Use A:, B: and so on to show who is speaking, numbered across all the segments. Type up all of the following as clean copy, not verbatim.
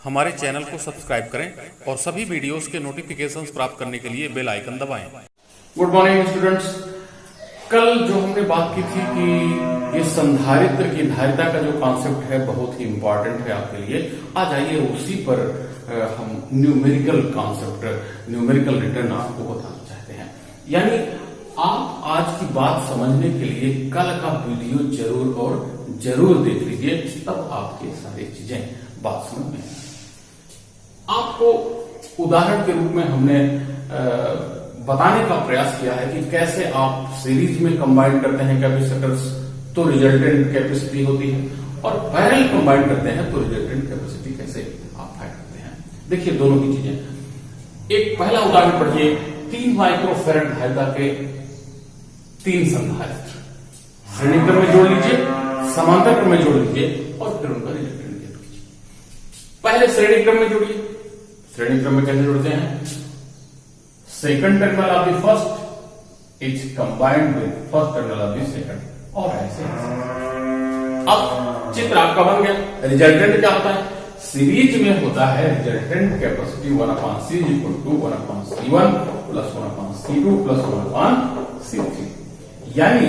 A: हमारे चैनल को सब्सक्राइब करें और सभी वीडियोस के नोटिफिकेशंस प्राप्त करने के लिए बेल आइकन दबाएं।
B: Good morning students. कल जो हमने बात की थी कि ये संधारित्र की धारिता का जो कॉन्सेप्ट है बहुत ही इंपॉर्टेंट है आपके लिए। आज आइए उसी पर हम न्यूमेरिकल कॉन्सेप्ट, न्यूमेरिकल रिटर्न आपको बताना चाहते हैं। यानी आप आज की बात समझने के लिए कल का वीडियो जरूर देख लीजिए, तब आपके सारी चीजें बात समझ में। आपको उदाहरण के रूप में हमने बताने का प्रयास किया है कि कैसे आप सीरीज में कंबाइन करते हैं कैपेसिटर्स तो रिजल्टेंट कैपेसिटी होती है, और पैरेलल कंबाइन करते हैं तो रिजल्टेंट कैपेसिटी कैसे आप फाइंड करते हैं। देखिए दोनों की चीजें। एक पहला उदाहरण पढ़िए, 3 माइक्रोफैरड धारिता के 3 संधारित्र श्रेणी क्रम में जोड़ लीजिए, समांतर क्रम में जोड़ लीजिए और फिर उनका रिजल्टेंट ज्ञात कीजिए। पहले श्रेणी क्रम में जोड़िए। श्रेणी क्रम में कैसे जोड़ते हैं? Second terminal of the first is combined with first terminal of the second, और ऐसे अब चित्र आपका बन गया। रिजल्टेंट क्या होता है? सीरीज में होता है resultant capacity 1/C = 1/C1 + 1/C2 + 1/C3। यानी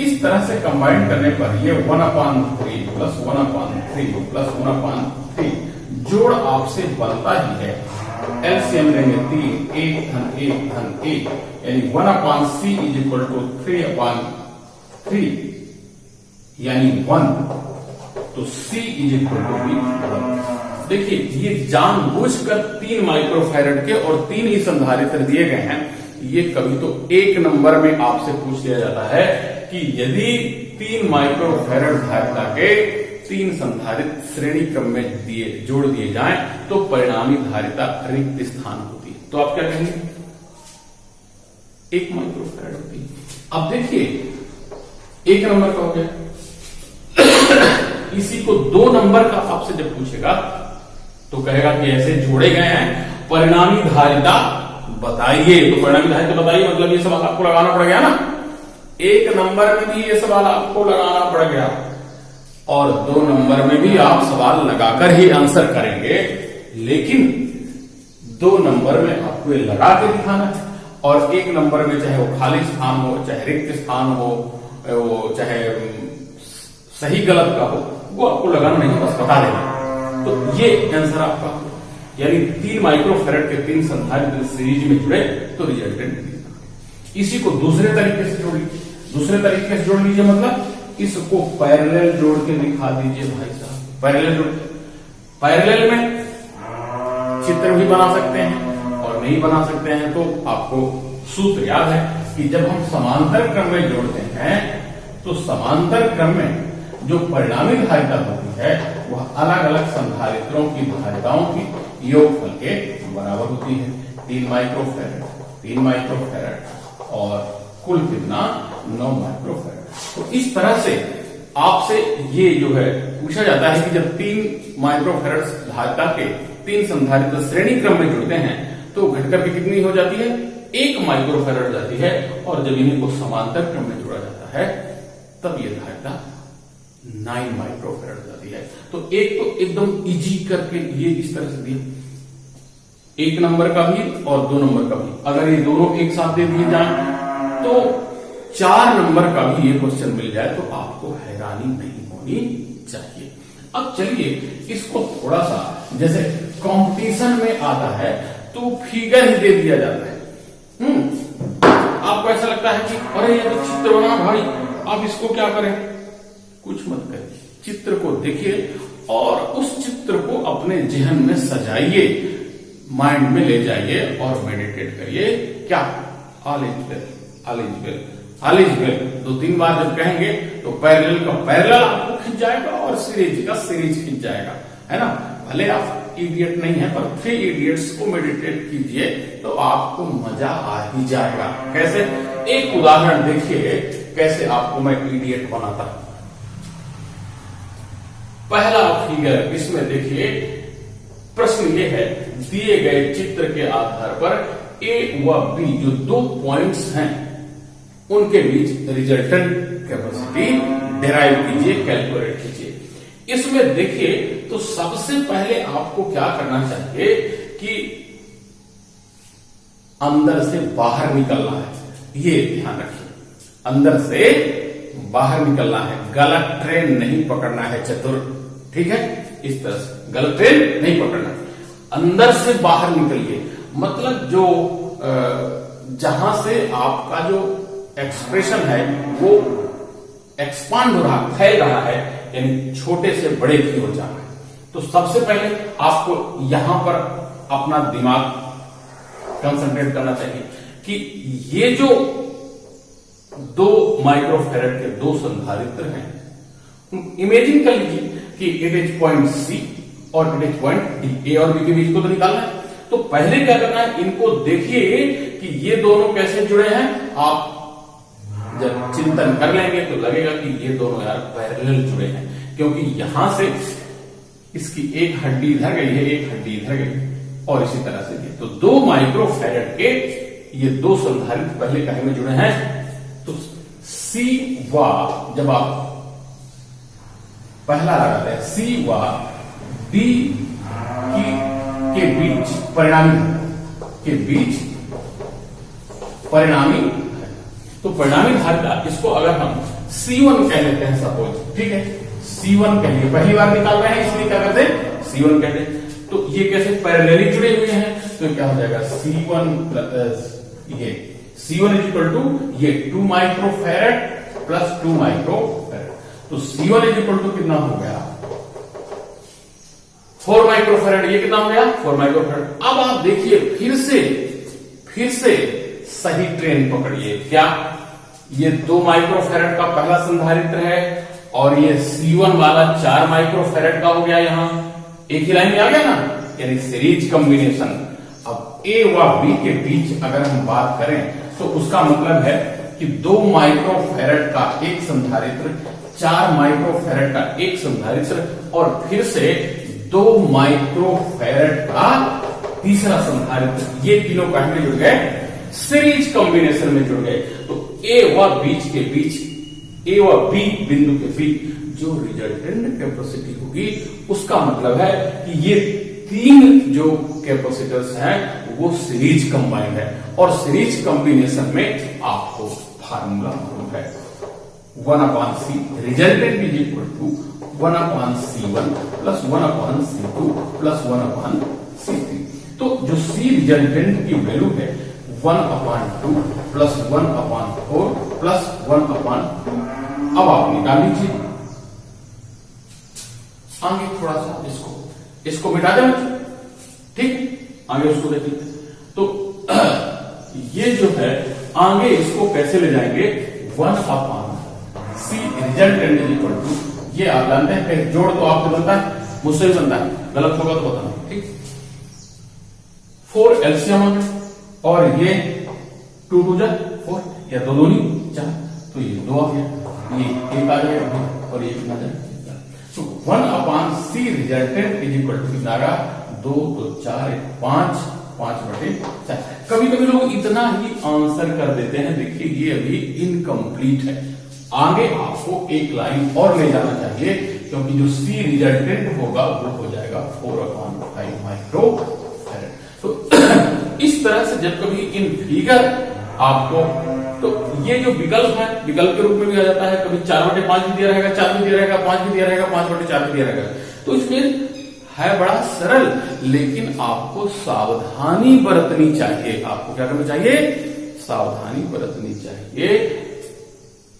B: इस तरह से कंबाइन करने पर ये 1/3 + 1/3 + 1/3 जोड़ आपसे बनता ही है। एलसीएम लेंगे 3, 1 धन 1 धन 1, यानी 1/C = 3/3 यानी 1, तो C = 1। देखिए ये जानबूझकर 3 माइक्रोफैरड के और 3 ही संधारित्र दिए गए हैं। ये कभी तो एक नंबर में आपसे पूछ लिया जाता है कि यदि 3 माइक्रोफैरड धारिता के 3 संधारित्र श्रेणी क्रम में जोड़ दिए जाएं तो परिणामी धारिता रिक्त स्थान होती है। तो आप क्या कहेंगे? 1 माइक्रोफैरड होती है। अब देखिए 1 नंबर का हो गया। इसी को 2 नंबर का आपसे जब पूछेगा तो कहेगा कि ऐसे जोड़े गए हैं, परिणामी धारिता बताइए। तो परिणामी धारिता बताइए मतलब ये सवाल आपको लगाना पड़ गया ना। 1 नंबर में भी ये सवाल आपको लगाना पड़ गया और 2 नंबर में भी आप सवाल लगाकर ही आंसर करेंगे, लेकिन 2 नंबर में आपको ये लगा के दिखाना है, और 1 नंबर में चाहे वो खाली स्थान हो, चाहे रिक्त स्थान हो, वो चाहे सही गलत का हो, वो आपको लगाना नहीं, बस बता देना। तो ये आंसर आपका, यानी 3 माइक्रोफैरड के 3 संधारित्र सीरीज में जुड़े तो रिजल्टेंट। इसी को दूसरे तरीके से जोड़ लीजिए। दूसरे तरीके से जोड़ लीजिए मतलब इसको पैरेलल जोड़ के दिखा दीजिए भाई साहब। पैरेलल जोड़, पैरेलल में चित्र भी बना सकते हैं और नहीं बना सकते हैं। तो आपको सूत्र याद है कि जब हम समांतर क्रम में जोड़ते हैं तो समांतर क्रम में जो परिणामी धारिता होती है वह अलग अलग संधारित्रों की धारिताओं की योगफल के बराबर होती है। 3 माइक्रोफैरड और कुल कितना? 9 माइक्रोफैरड। तो इस तरह से आपसे ये जो है पूछा जाता है कि जब 3 माइक्रोफैरड धारिता के 3 संधारित्र श्रेणी क्रम में जुड़ते हैं तो घटकर की कितनी हो जाती है? 1 माइक्रोफैरड जाती है, और जब इन्हीं को समांतर क्रम में जोड़ा जाता है तब ये धारिता 9 माइक्रोफैरड जाती है। तो एक तो एकदम इजी करके ये इस तरह से दिया, 1 नंबर का भी और 2 नंबर का भी। अगर ये दोनों एक साथ दे दिए जाए तो 4 नंबर का भी ये क्वेश्चन मिल जाए तो आपको हैरानी नहीं होनी चाहिए। अब चलिए इसको थोड़ा सा, जैसे कंपटीशन में आता है तो फिगर ही दे दिया जाता है। आपको ऐसा लगता है कि अरे ये तो चित्र बना भाई, आप इसको क्या करें? कुछ मत करिए, चित्र को देखिए और उस चित्र को अपने जहन में सजाइए, माइंड में ले जाइए और मेडिटेट करिए। क्या? All is well, all is well, all is well 2-3 बार जब कहेंगे तो पैरेलल का पैरेलल आपको खिंच जाएगा और सीरीज का सीरीज खिंच जाएगा, है ना। भले आप इडियट नहीं है पर 3 इडियट्स को मेडिटेट कीजिए तो आपको मजा आ ही जाएगा। कैसे? एक उदाहरण देखिए कैसे आपको मैं इडियट बनाता हूं। पहला फिगर, इसमें देखिए प्रश्न ये है, दिए गए चित्र के आधार पर A व B जो 2 पॉइंट्स हैं उनके बीच रिजल्टेंट कैपेसिटी डिराइव कीजिए, कैलकुलेट कीजिए। इसमें देखिए तो सबसे पहले आपको क्या करना चाहिए कि अंदर से बाहर निकलना है, ये ध्यान रखिए। अंदर से बाहर निकलना है, गलत ट्रेन नहीं पकड़ना है चतुर, ठीक है। इस तरह से गलत ट्रेन नहीं पकड़ना है, अंदर से बाहर निकलिए। मतलब जो जहां से आपका जो एक्सप्रेशन है वो एक्सपांड हो रहा, फैल रहा है, यानी छोटे से बड़े की ओर जाना है। तो सबसे पहले आपको यहां पर अपना दिमाग कंसंट्रेट करना चाहिए कि ये जो 2 माइक्रोफैरड के 2 संधारित्र हैं, इमेजिन कर लीजिए कि इट इज पॉइंट सी और इट इज पॉइंट डी, ए और बी के बीच को तो निकालना है। तो पहले क्या करना है, इनको देखिए कि ये दोनों कैसे जुड़े हैं। आप जब चिंतन कर लेंगे तो लगेगा कि ये दोनों यार पैरेलल जुड़े हैं, क्योंकि यहां से इसकी एक हड्डी इधर गई है, एक हड्डी इधर गई और इसी तरह से ये। तो 2 माइक्रोफैरड के ये 2 संधारित्र पहले कहे में जुड़े हैं। तो सी व, जब आप पहला लगाते हैं सी व डी के बीच परिणामी, तो परिणामी धारिता, इसको अगर हम C1 कह लेते हैं सपोज, ठीक है, C1 कह लिए, पहली बार निकाल रहे हैं इसलिए क्या करते हैं C1 कहते हैं। तो ये कैसे पैरेलली जुड़े हुए हैं, तो क्या हो जाएगा C1 ये C1 इज इक्वल टू ये 2 माइक्रोफैरड प्लस 2 माइक्रोफैरड। तो C1 इज इक्वल टू कितना हो गया 4 माइक्रोफैरड, ये कितना हो गया 4 माइक्रोफैरड। अब आप देखिए फिर से सही ट्रेन पकड़िए। क्या ये 2 माइक्रोफैरड का पहला संधारित्र है और ये C1 वाला 4 माइक्रोफैरड का हो गया, यहां एक ही लाइन में आ गया ना, यानी सीरीज कॉम्बिनेशन। अब A व B के बीच अगर हम बात करें तो उसका मतलब है कि 2 माइक्रोफैरड का एक संधारित्र, 4 माइक्रोफैरड का एक संधारित्र और फिर से 2 माइक्रोफैरड का तीसरा संधारित्र, ये तीनों कहीं में जुड़ गए, सीरीज कॉम्बिनेशन में जुड़ गए। तो A व B बिंदु के बीच जो रिजल्टेंट कैपेसिटी होगी उसका मतलब है कि ये 3 जो कैपेसिटर्स हैं वो सीरीज कंबाइंड है। और सीरीज कॉम्बिनेशन में आपको फार्मूला मालूम है 1/C, resultant is equal to 1/C1 plus 1/C2 plus 1/C3। तो जो C रिजल्टेंट की वैल्यू है 1/2 प्लस 1/4 प्लस 1/2। अब आप निकाल लीजिए आगे, थोड़ा सा इसको मिटा दें, ठीक, आगे उसको देख लेते। तो ये जो है आगे इसको कैसे ले जाएंगे 1/C resultant is equal to, ये आप जानते हैं जोड़ तो आपको बनता है, मुझसे भी बनता है, गलत होगा तो बताना, ठीक। 4 एलसीएम आ गया और ये 2 2 4 या 2 दूनी 4, तो ये 2 आ गया, ये 1 आ गया और ये कितना जाएगा। तो 1/C resultant is equal to कितना आ 2 तो 4 5 5/4। कभी कभी लोग इतना ही आंसर कर देते हैं, देखिए ये अभी इनकम्प्लीट है, आगे आपको एक लाइन और ले जाना चाहिए, क्योंकि जो C रिजल्टेंट होगा वो हो जाएगा 4/5 माइक्रोफैरड। तो इस तरह से जब कभी इन फिगर आपको, तो ये जो विकल्प है विकल्प के रूप में भी आ जाता है, कभी 4/5 भी दिया रहेगा, 4 भी दिया रहेगा, 5 भी दिया रहेगा, 5/4 भी दिया रहेगा। तो इसमें है बड़ा सरल, लेकिन आपको सावधानी बरतनी चाहिए। आपको क्या करना चाहिए, सावधानी बरतनी चाहिए,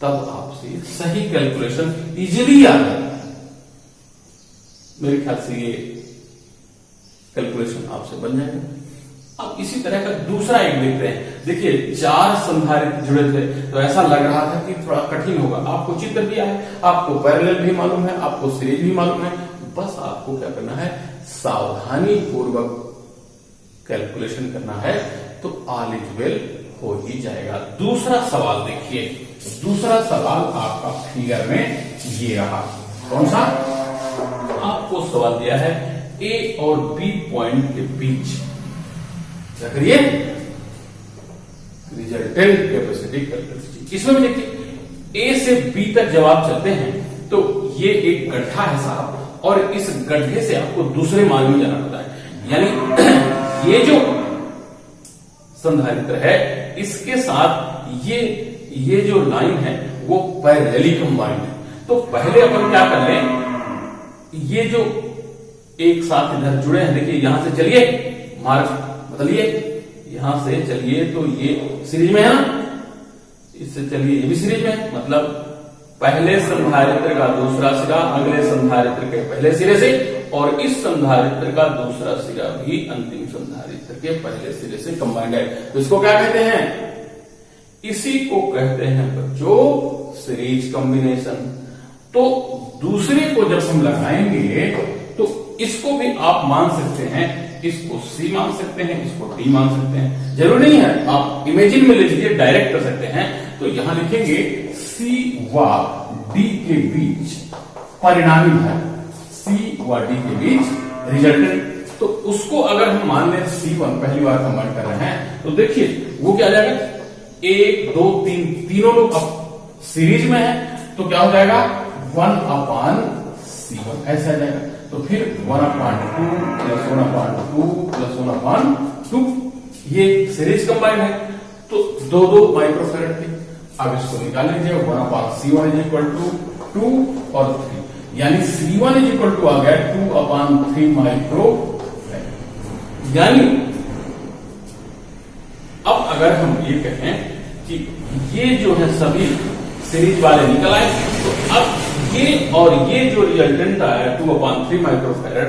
B: तब आपसे सही कैलकुलेशन इजीली आ जाए। मेरे ख्याल से ये कैलकुलेशन आपसे बन जाएगा। अब इसी तरह का दूसरा एक देखते हैं। देखिए 4 संधारित्र जुड़े थे, तो ऐसा लग रहा था कि थोड़ा कठिन होगा। आपको चित्र दिया है, आपको पैरेलल भी मालूम है, आपको सीरीज भी मालूम है, बस आपको क्या करना है, सावधानी पूर्वक कैलकुलेशन करना है, तो ऑल इज वेल हो ही जाएगा। दूसरा सवाल देखिए, दूसरा सवाल आपका फिगर में ये रहा, कौन सा, आपको सवाल दिया है A और B पॉइंट के बीच क्या करिए, रिजल्टेंट कैपेसिटी कैलकुलेट। इसमें भी देखिए A से B तक जब आप चलते हैं तो ये एक गड्ढा है साहब, और इस गड्ढे से आपको दूसरे मार्ग में जाना पड़ता है। यानी ये जो संधारित्र है इसके साथ ये जो लाइन है वो पैरेलली कंबाइंड है। तो पहले अपन क्या कर लें, ये जो एक साथ इधर जुड़े हैं, देखिए यहां से चलिए, मार्ग बदलिए, यहां से चलिए तो ये सीरीज में है ना, इससे चलिए ये भी सीरीज में है, मतलब पहले संधारित्र का दूसरा सिरा अगले संधारित्र के पहले सिरे से, और इस संधारित्र का दूसरा सिरा भी अंतिम संधारित्र के पहले सिरे से कंबाइंड है। तो इसको क्या कहते हैं, इसी को कहते हैं बच्चों सीरीज कॉम्बिनेशन। तो दूसरे को जब हम लगाएंगे तो इसको भी आप मान सकते हैं, इसको C मान सकते हैं, इसको D मान सकते हैं, जरूरी नहीं है, आप इमेजिन में ले लीजिए, डायरेक्ट कर सकते हैं। तो यहां लिखेंगे C व D के बीच परिणामी है, C व D के बीच रिजल्टेंट। तो उसको अगर हम मान लें C1, पहली बार कंबाइन कर रहे हैं, तो देखिए वो क्या आ जाएगा, 1 2 3 तीनों लोग अब सीरीज में है, तो क्या हो जाएगा 1/C1 ऐसा आ जाएगा। तो फिर 1/2 + 1/2 + 1/2 ये सीरीज कंबाइन है, तो 2 माइक्रोफैरड थे। अब इसको निकाल लीजिए, 1/C1 = 2 और 3, यानी C1 = आ गया 2/3 माइक्रोफैरड। यानी अब अगर हम ये कहें कि ये जो है सभी सीरीज वाले निकल आए, तो अब ये और ये जो रिजल्टेंट आया 2/3 माइक्रोफैरड,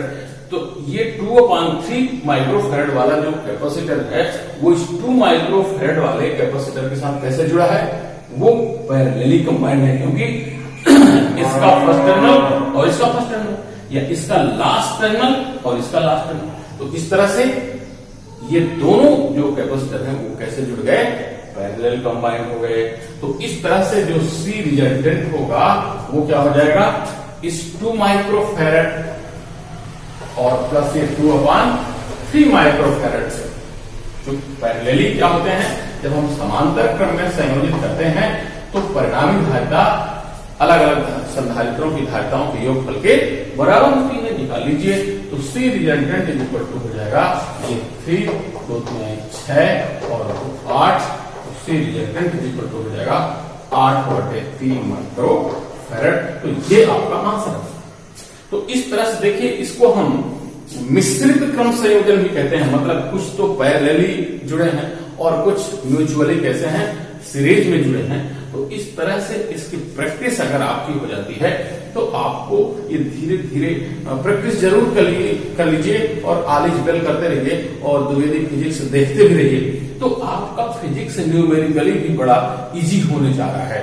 B: तो ये 2/3 माइक्रोफैरड वाला जो कैपेसिटर है वो इस 2 माइक्रोफैरड वाले कैपेसिटर के साथ कैसे जुड़ा है, वो पैरेलली कंबाइंड है, क्योंकि इसका फर्स्ट टर्मिनल और इसका फर्स्ट टर्मिनल, या इसका लास्ट टर्मिनल और इसका लास्ट टर्मिनल। तो इस तरह से ये दोनों जो कैपेसिटर हैं वो कैसे जुड़ गए, पैरेलल कंबाइन हो गए। तो इस तरह से जो C रिजल्टेंट होगा वो क्या हो जाएगा, इस 2 माइक्रोफैरड और प्लस ये 2/3 माइक्रोफैरड से जो पैरेलली क्या होते हैं, जब हम समांतर क्रम में संयोजित करते हैं तो परिणामी धारिता अलग अलग संधारित्रों की धारिताओं के योगफल के बराबर होती है। निकाल लीजिए, तो C रिजल्टेंट = हो जाएगा ये 3 2 3 6 और 8, C रिजल्टेंट = हो जाएगा 8/3 माइक्रोफैरड। तो ये आपका आंसर है। तो इस तरह से देखिए, इसको हम मिश्रित क्रम संयोजन भी कहते हैं, मतलब कुछ तो पैरेलली जुड़े हैं और कुछ म्यूचुअली कैसे हैं, सीरीज में जुड़े हैं। तो इस तरह से इसकी प्रैक्टिस अगर आपकी हो जाती है तो आपको ये धीरे धीरे प्रैक्टिस जरूर कर लीजिए और आलिज बेल करते रहिए और द्विवेदी फिजिक्स देखते भी रहिए, तो आपका फिजिक्स न्यूमेरिकली भी बड़ा इजी होने जा रहा है।